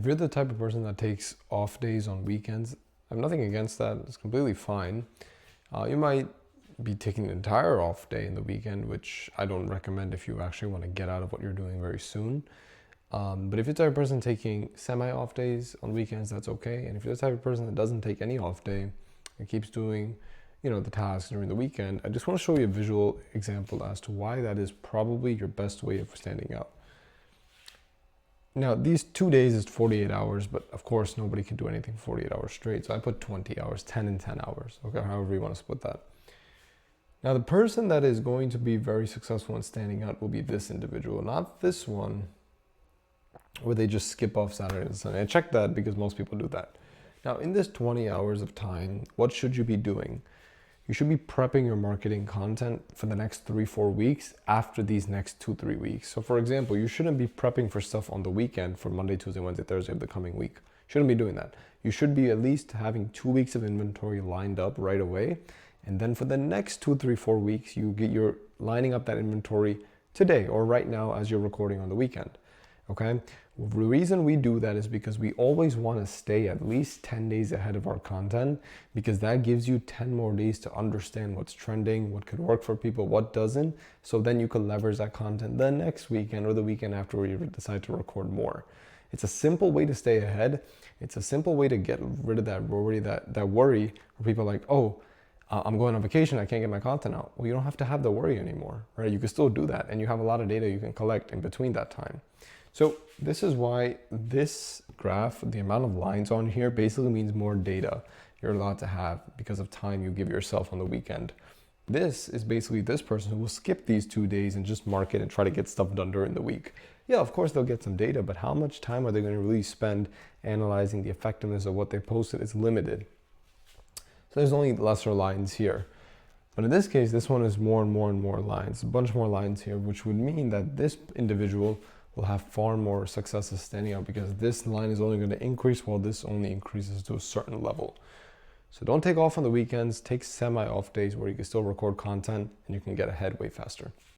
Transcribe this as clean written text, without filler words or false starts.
you're the type of person that takes off days on weekends, I have nothing against that. It's completely fine. You might be taking an entire off day in the weekend, which I don't recommend if you actually want to get out of what you're doing very soon. But if you're the type of person taking semi-off days on weekends, that's okay. And if you're the type of person that doesn't take any off day and keeps doing, the tasks during the weekend, I just want to show you a visual example as to why that is probably your best way of standing out. Now, these 2 days is 48 hours, but of course, nobody can do anything 48 hours straight. So I put 20 hours, 10 and 10 hours, okay, however you want to split that. Now, the person that is going to be very successful in standing out will be this individual, not this one, where they just skip off Saturday and Sunday. I checked that because most people do that. Now, in this 20 hours of time, what should you be doing? You should be prepping your marketing content for the next 3-4 weeks after these next 2-3 weeks. So for example, you shouldn't be prepping for stuff on the weekend for Monday, Tuesday, Wednesday, Thursday of the coming week. Shouldn't be doing that. You should be at least having 2 weeks of inventory lined up right away. And then for the next 2, 3, 4 weeks, you're lining up that inventory today or right now as you're recording on the weekend. Okay. The reason we do that is because we always want to stay at least 10 days ahead of our content, because that gives you 10 more days to understand what's trending, what could work for people, what doesn't. So then you can leverage that content the next weekend or the weekend after where you decide to record more. It's a simple way to stay ahead. It's a simple way to get rid of that worry, where people are like, oh, I'm going on vacation, I can't get my content out. Well, you don't have to have the worry anymore, right? You can still do that, and you have a lot of data you can collect in between that time. So this is why this graph, the amount of lines on here, basically means more data you're allowed to have because of time you give yourself on the weekend. This is basically this person who will skip these 2 days and just market and try to get stuff done during the week. Yeah, of course they'll get some data, but how much time are they going to really spend analyzing the effectiveness of what they posted is limited. So there's only lesser lines here. But in this case, this one is more and more and more lines, a bunch more lines here, which would mean that this individual will have far more success of standing out because this line is only going to increase while this only increases to a certain level. So don't take off on the weekends, take semi-off days where you can still record content and you can get ahead way faster.